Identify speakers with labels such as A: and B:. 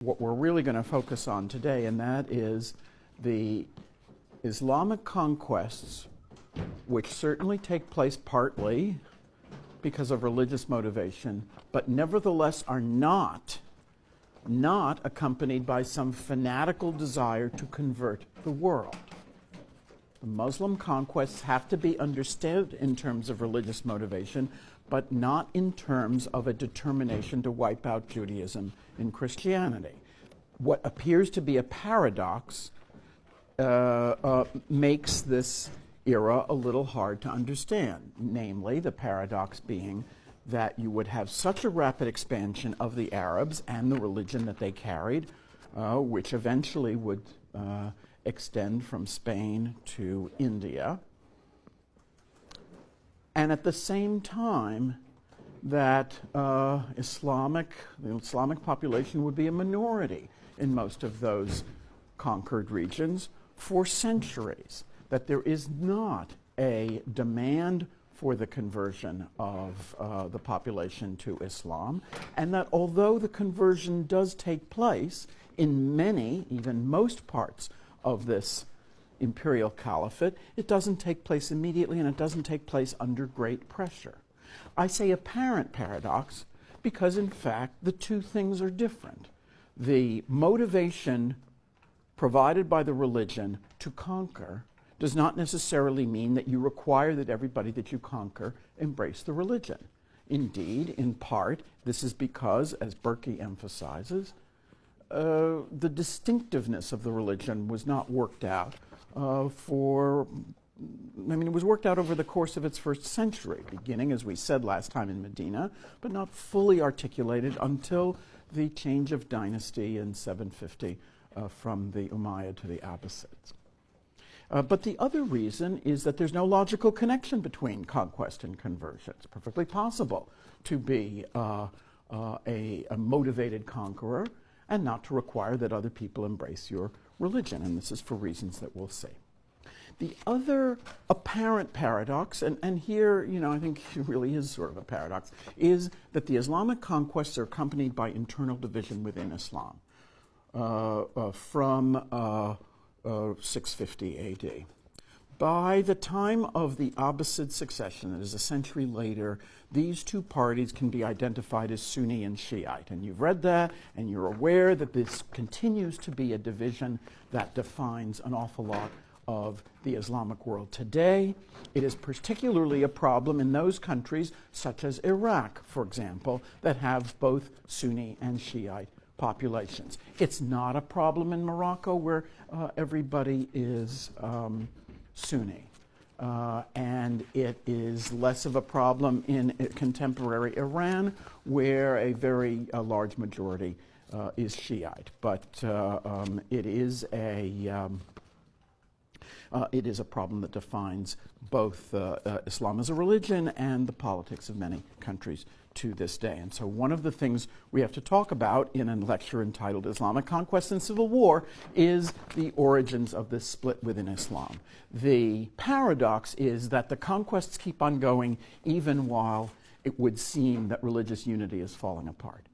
A: what we're really going to focus on today, and that is the Islamic conquests, which certainly take place partly because of religious motivation, but nevertheless are not accompanied by some fanatical desire to convert the world. The Muslim conquests have to be understood in terms of religious motivation, but not in terms of a determination to wipe out Judaism and Christianity. What appears to be a paradox makes this era a little hard to understand, namely the paradox being that you would have such a rapid expansion of the Arabs and the religion that they carried, which eventually would extend from Spain to India, and at the same time that the Islamic population would be a minority in most of those conquered regions for centuries, that there is not a demand for the conversion of the population to Islam, and that although the conversion does take place in many, even most parts of this imperial caliphate, it doesn't take place immediately, and it doesn't take place under great pressure. I say apparent paradox because, in fact, the two things are different. The motivation provided by the religion to conquer does not necessarily mean that you require that everybody that you conquer embrace the religion. Indeed, in part, this is because, as Berkey emphasizes, the distinctiveness of the religion was not worked out it was worked out over the course of its first century, beginning, as we said last time, in Medina, but not fully articulated until the change of dynasty in 750 from the Umayyad to the Abbasids. But the other reason is that there's no logical connection between conquest and conversion. It's perfectly possible to be a motivated conqueror and not to require that other people embrace your religion, and this is for reasons that we'll see. The other apparent paradox, and here, I think it really is sort of a paradox, is that the Islamic conquests are accompanied by internal division within Islam from 650 A.D. By the time of the Abbasid succession, that is a century later, these two parties can be identified as Sunni and Shiite. And you've read that, and you're aware that this continues to be a division that defines an awful lot of the Islamic world today. It is particularly a problem in those countries, such as Iraq, for example, that have both Sunni and Shiite populations. It's not a problem in Morocco, where everybody is Sunni. And it is less of a problem in contemporary Iran, where a very large majority is Shiite. But it is a problem that defines both Islam as a religion and the politics of many countries to this day. And so one of the things we have to talk about in a lecture entitled Islamic Conquest and Civil War is the origins of this split within Islam. The paradox is that the conquests keep on going even while it would seem that religious unity is falling apart.